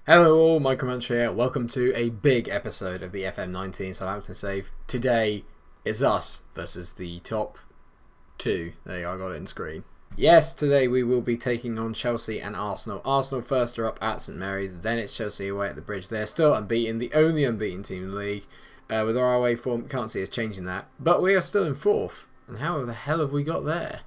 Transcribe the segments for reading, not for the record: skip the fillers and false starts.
Hello all, Munch here. Welcome to a big episode of the FM19 Southampton save. Today is us versus the top two. There you go, I got it in screen. Yes, today we will be taking on Chelsea and Arsenal. Arsenal first are up at St Mary's, then it's Chelsea away at the Bridge. They're still unbeaten, the only unbeaten team in the league. With our away form, can't see us changing that. But we are still in fourth. And how the hell have we got there?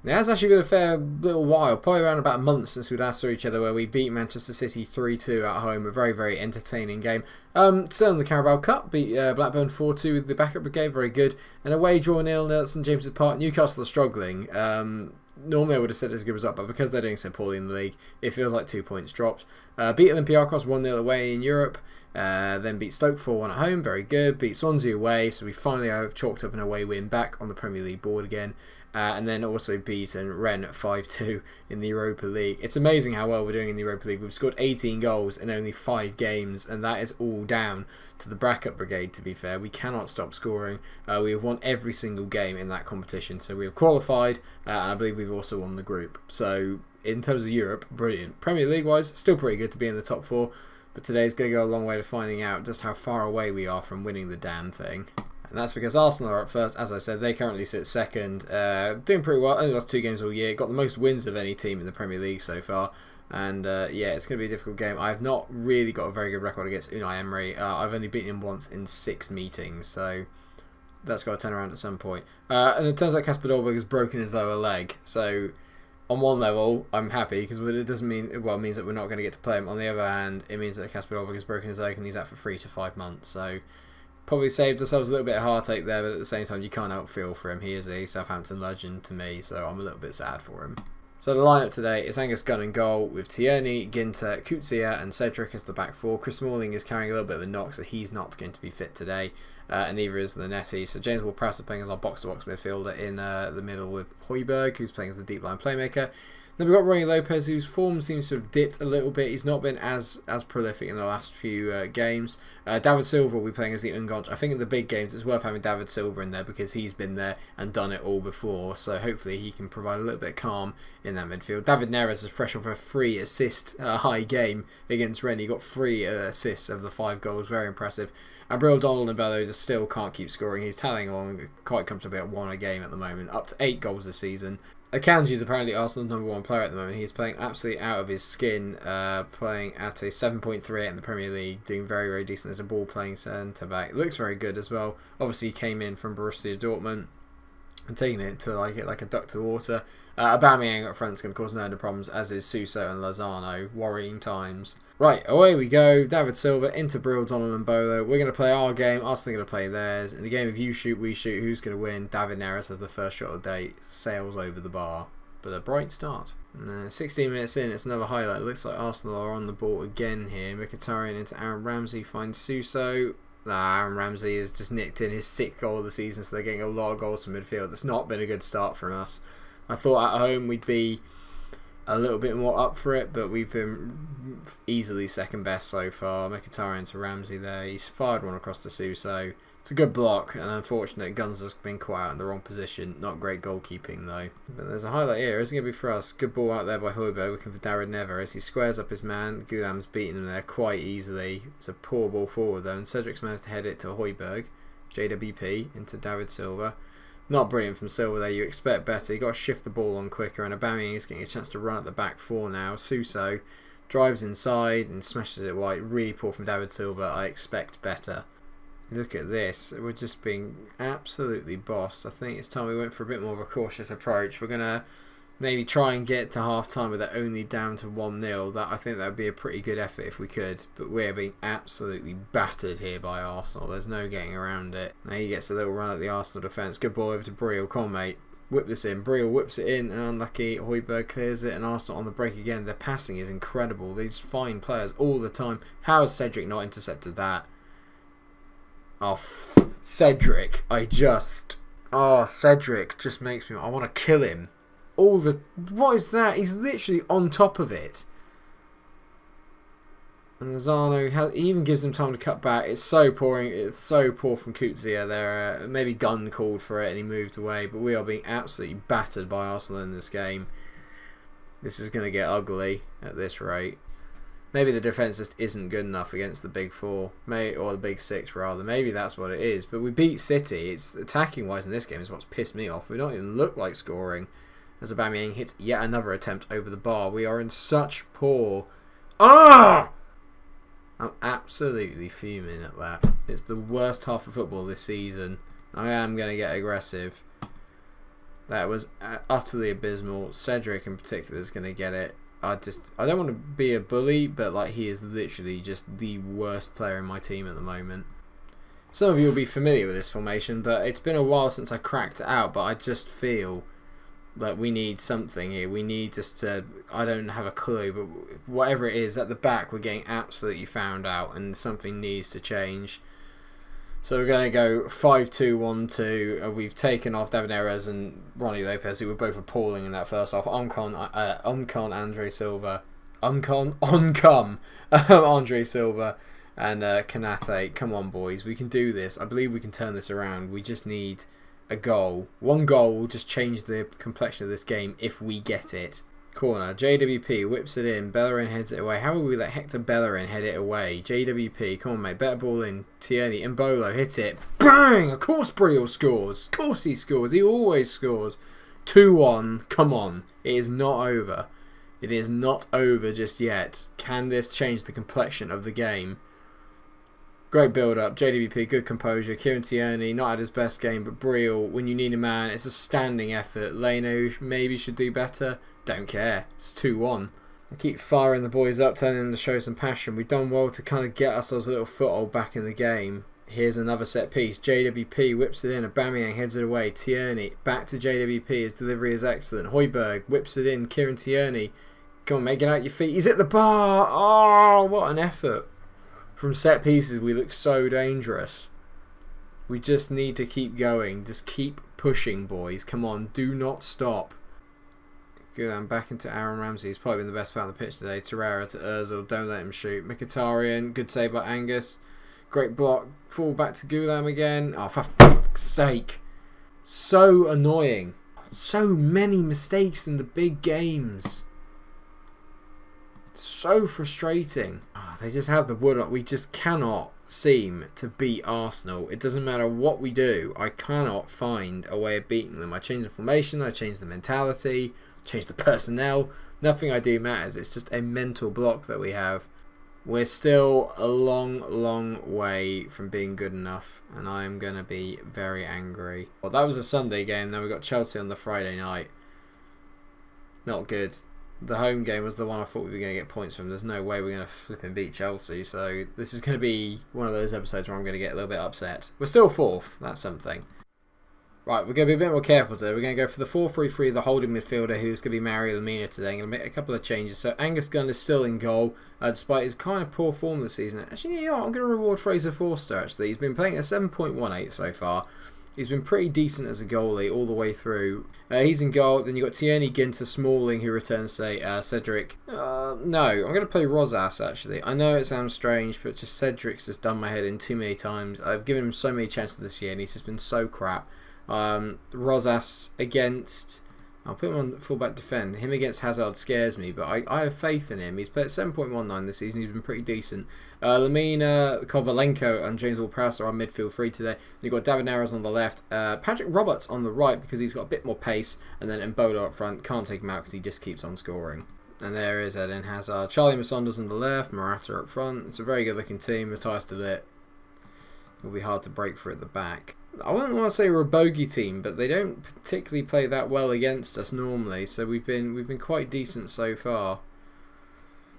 Now, it's actually been a fair little while, probably around about a month since we last saw each other, where we beat Manchester City 3-2 at home. A very, very entertaining game. Still in the Carabao Cup, beat Blackburn 4-2 with the backup brigade, very good. And away draw 0-0 at St James's Park. Newcastle are struggling. Normally I would have said it was a good result, but because they're doing so poorly in the league, it feels like 2 points dropped. Beat Olympiacos 1-0 away in Europe. Then beat Stoke 4-1 at home, very good. Beat Swansea away, so we finally have chalked up an away win back on the Premier League board again. And then also beaten Rennes 5-2 in the Europa League. It's amazing how well we're doing in the Europa League. We've scored 18 goals in only 5 games, and that is all down to the backup brigade, to be fair. We cannot stop scoring. We have won every single game in that competition, so we have qualified, and I believe we've also won the group. So in terms of Europe, brilliant. Premier League-wise, still pretty good to be in the top 4, but today's going to go a long way to finding out just how far away we are from winning the damn thing. And that's because Arsenal are up first. As I said, they currently sit second. Doing pretty well. Only lost 2 games all year. Got the most wins of any team in the Premier League so far. And yeah, it's going to be a difficult game. I've not really got a very good record against Unai Emery. I've only beaten him once in 6 meetings. So that's got to turn around at some point. And it turns out Kasper Dolberg has broken his lower leg. So on one level, I'm happy because it doesn't mean, well, it means that we're not going to get to play him. On the other hand, it means that Kasper Dolberg has broken his leg and he's out for 3 to 5 months. So probably saved ourselves a little bit of heartache there, but at the same time, you can't help feel for him. He is a Southampton legend to me, so I'm a little bit sad for him. So the lineup today is Angus Gunn in goal with Tierney, Ginter, Coetzee and Cedric as the back 4. Chris Smalling is carrying a little bit of a knock, so he's not going to be fit today, and neither is Linetti. So James Ward-Prowse is playing as our box-to-box midfielder in the middle with Højbjerg, who's playing as the deep line playmaker. Then we've got Ronnie Lopez, whose form seems to have dipped a little bit. He's not been as prolific in the last few games. David Silva will be playing as the Ungonch. I think in the big games it's worth having David Silva in there because he's been there and done it all before. So hopefully he can provide a little bit of calm in that midfield. David Neres is fresh off a 3 assist high game against Rennes. He got 3 assists of the 5 goals. Very impressive. And Bril Donald and Bello just still can't keep scoring. He's tallying along quite comfortably at 1 a game at the moment. Up to 8 goals this season. Akanji is apparently Arsenal's #1 player at the moment. He's playing absolutely out of his skin, playing at a 7.38 in the Premier League, doing very, very decent as a ball-playing centre-back. Looks very good as well. Obviously, he came in from Borussia Dortmund and taking it to like a duck to water. Aubameyang up front is going to cause no end of problems, as is Suso and Lozano. Worrying times. Right, away we go. David Silva into Bril, Donald and Bolo. We're going to play our game. Arsenal are going to play theirs. In the game of you shoot, we shoot. Who's going to win? David Neres has the first shot of the day. Sails over the bar. But a bright start. 16 minutes in, it's another highlight. It looks like Arsenal are on the ball again here. Mkhitaryan into Aaron Ramsey. Finds Suso. Aaron Ramsey has just nicked in his 6th goal of the season, so they're getting a lot of goals from midfield. It's not been a good start from us. I thought at home we'd be a little bit more up for it, but we've been easily second best so far. Mkhitaryan to Ramsey there. He's fired one across to Suso. It's a good block, and unfortunate Guns has been quite out in the wrong position. Not great goalkeeping though. But there's a highlight here. Isn't going to be for us. Good ball out there by Højbjerg looking for Darren Neves. He squares up his man. Goulam's beaten him there quite easily. It's a poor ball forward though, and Cedric's managed to head it to Højbjerg. JWP into David Silva. Not brilliant from Silva there. You expect better. You got to shift the ball on quicker, and Aubameyang is getting a chance to run at the back 4 now. Suso drives inside and smashes it wide. Really poor from David Silva. I expect better. Look at this. We're just being absolutely bossed. I think it's time we went for a bit more of a cautious approach. We're going to maybe try and get to half time with it only down to 1-0. I think that would be a pretty good effort if we could. But we're being absolutely battered here by Arsenal. There's no getting around it. Now he gets a little run at the Arsenal defence. Good ball over to Bril. Come on, mate. Whip this in. Bril whips it in, and unlucky Højbjerg clears it, and Arsenal on the break again. Their passing is incredible. These fine players all the time. How has Cedric not intercepted that? Oh, Cedric. Cedric just makes me... I want to kill him. What is that? He's literally on top of it. And Lozano, he even gives him time to cut back. It's so poor. It's so poor from Coetzee there. Maybe Gunn called for it and he moved away. But we are being absolutely battered by Arsenal in this game. This is going to get ugly at this rate. Maybe the defence just isn't good enough against the big four, or the big six rather. Maybe that's what it is. But we beat City. It's attacking wise in this game is what's pissed me off. We don't even look like scoring. As Aubameyang hits yet another attempt over the bar. We are in such poor. I'm absolutely fuming at that. It's the worst half of football this season. I am going to get aggressive. That was utterly abysmal. Cedric in particular is going to get it. I don't want to be a bully, but like he is literally just the worst player in my team at the moment. Some of you will be familiar with this formation, but it's been a while since I cracked it out. But I just feel like we need something here. We need just to, I don't have a clue, but whatever it is, at the back we're getting absolutely found out and something needs to change. So we're going to go 5-2-1-2. We've taken off David Neres and Ronnie Lopez, who were both appalling in that first half. Andre Silva. Andre Silva and Kanate. Come on, boys. We can do this. I believe we can turn this around. We just need a goal. One goal will just change the complexion of this game if we get it. Corner. JWP whips it in. Bellerin heads it away. How will we let Hector Bellerin head it away? JWP, come on, mate. Better ball in. Tierney. Mbolo hit it. Bang! Of course Brill scores. Of course he scores. He always scores. 2-1. Come on. It is not over. It is not over just yet. Can this change the complexion of the game? Great build-up. JWP, good composure. Kieran Tierney, not at his best game, but Brill, when you need a man, it's a standing effort. Leno maybe should do better. Don't care. It's 2-1. I keep firing the boys up, telling them to show some passion. We've done well to kind of get ourselves a little foothold back in the game. Here's another set piece. JWP whips it in. Aubameyang heads it away. Tierney back to JWP. His delivery is excellent. Højbjerg whips it in. Kieran Tierney. Come on, mate, get out your feet. He's at the bar. Oh, what an effort. From set pieces, we look so dangerous. We just need to keep going. Just keep pushing, boys. Come on, do not stop. Good, I'm back into Aaron Ramsey. He's probably been the best player on the pitch today. Torreira to Ozil. Don't let him shoot. Mkhitaryan. Good save by Angus. Great block. Fall back to Gulam again. Oh, for fuck's sake. So annoying. So many mistakes in the big games. So frustrating. Oh, they just have the wood up. We just cannot seem to beat Arsenal. It doesn't matter what we do. I cannot find a way of beating them. I change the formation. I change the mentality. Change the personnel. Nothing I do matters. It's just a mental block that we have. We're still a long way from being good enough, and I am going to be very angry. Well, that was a Sunday game. Then we got Chelsea on the Friday night. Not good. The home game was the one I thought we were going to get points from. There's no way we're going to flip and beat Chelsea. So this is going to be one of those episodes where I'm going to get a little bit upset. We're still fourth. That's something. Right, we're going to be a bit more careful today. We're going to go for the 4-3-3, the holding midfielder, who's going to be Mario Lemina today. I'm going to make a couple of changes. So Angus Gunn is still in goal, despite his kind of poor form this season. Actually, you know what? I'm going to reward Fraser Forster, actually. He's been playing at 7.18 so far. He's been pretty decent as a goalie all the way through. He's in goal. Then you've got Tierney, Ginter, Smalling, who returns, say, Cedric. No, I'm going to play Rosas, actually. I know it sounds strange, but just Cedric's just done my head in too many times. I've given him so many chances this year, and he's just been so crap. Rosas against, I'll put him on fullback defend. Him against Hazard scares me, but I have faith in him. He's played 7.19 this season. He's been pretty decent. Lamina, Kovalenko and James Ward-Prowse are on midfield three today. You've got David Neres on the left, Patrick Roberts on the right because he's got a bit more pace, and then Mbolo up front. Can't take him out because he just keeps on scoring. And there is Eden Hazard. Charlie Masonda's on the left, Morata up front. It's a very good looking team. Matthias de Ligt. It'll be hard to break through at the back. I wouldn't want to say we're a bogey team, but they don't particularly play that well against us normally. So we've been quite decent so far.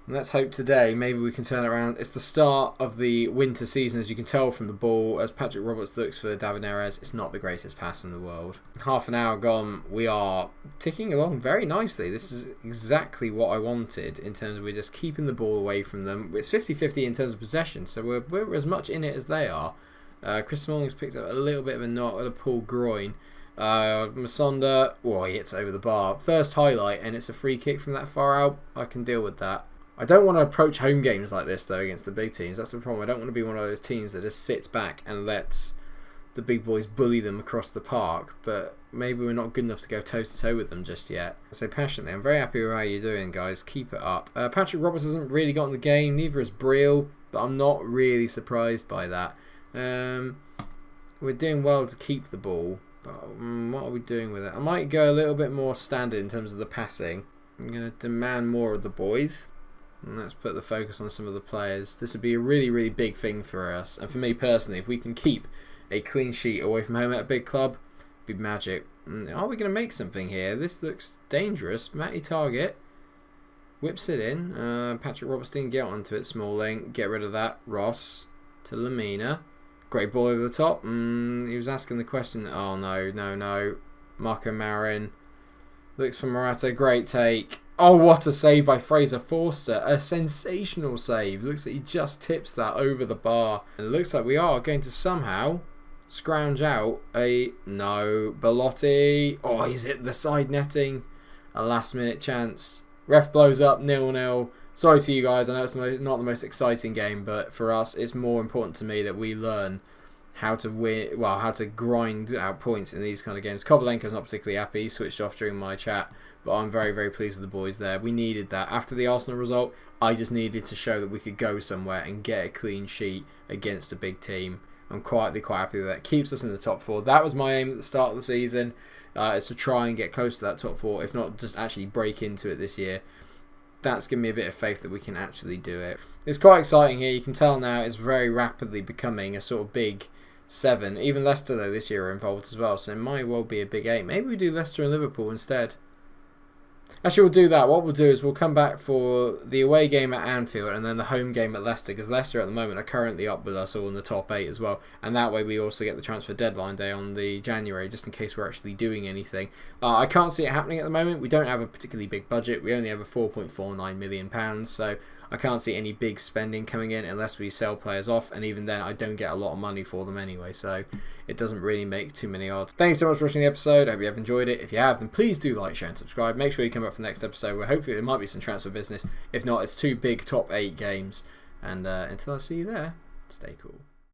And let's hope today maybe we can turn it around. It's the start of the winter season, as you can tell from the ball. As Patrick Roberts looks for David Neres, it's not the greatest pass in the world. Half an hour gone. We are ticking along very nicely. This is exactly what I wanted in terms of we're just keeping the ball away from them. It's 50-50 in terms of possession, so we're as much in it as they are. Chris Smalling's picked up a little bit of a knot with a pulled groin. Masonda, he hits over the bar. First highlight, and it's a free kick from that far out. I can deal with that. I don't want to approach home games like this, though, against the big teams. That's the problem. I don't want to be one of those teams that just sits back and lets the big boys bully them across the park. But maybe we're not good enough to go toe-to-toe with them just yet. So passionately, I'm very happy with how you're doing, guys. Keep it up. Patrick Roberts hasn't really got in the game, neither has Briel, but I'm not really surprised by that. We're doing well to keep the ball, but what are we doing with it? I might go a little bit more standard in terms of the passing. I'm going to demand more of the boys. And let's put the focus on some of the players. This would be a really, really big thing for us. And for me personally, if we can keep a clean sheet away from home at a big club, it'd be magic. Are we going to make something here? This looks dangerous. Matty Target whips it in. Patrick Robertson, get onto it. Smalling, get rid of that. Ross to Lamina. Great ball over the top. He was asking the question. Oh, no. Marco Marin. Looks for Morata. Great take. Oh, what a save by Fraser Forster. A sensational save. Looks like he just tips that over the bar. And it looks like we are going to somehow scrounge out a... No. Belotti. Oh, he's hit the side netting. A last minute chance. Ref blows up. 0-0. Sorry to you guys. I know it's not the most exciting game, but for us, it's more important to me that we learn how to win, well, how to grind out points in these kind of games. Kovalenko's not particularly happy. He switched off during my chat, but I'm very, very pleased with the boys there. We needed that. After the Arsenal result, I just needed to show that we could go somewhere and get a clean sheet against a big team. I'm quite happy with that. Keeps us in the top 4. That was my aim at the start of the season, is to try and get close to that top 4, if not just actually break into it this year. That's given me a bit of faith that we can actually do it. It's quite exciting here. You can tell now it's very rapidly becoming a sort of big 7. Even Leicester, though, this year are involved as well, so it might well be a big 8. Maybe we do Leicester and Liverpool instead. Actually, we'll do that. What we'll do is we'll come back for the away game at Anfield and then the home game at Leicester, because Leicester at the moment are currently up with us all in the top 8 as well, and that way we also get the transfer deadline day on the January, just in case we're actually doing anything. I can't see it happening at the moment. We don't have a particularly big budget. We only have a £4.49 million, so I can't see any big spending coming in unless we sell players off, and even then I don't get a lot of money for them anyway, so it doesn't really make too many odds. Thanks so much for watching the episode. I hope you have enjoyed it. If you have, then please do like, share and subscribe. Make sure you come back for the next episode where hopefully there might be some transfer business. If not, it's 2 big top 8 games. And until I see you there, stay cool.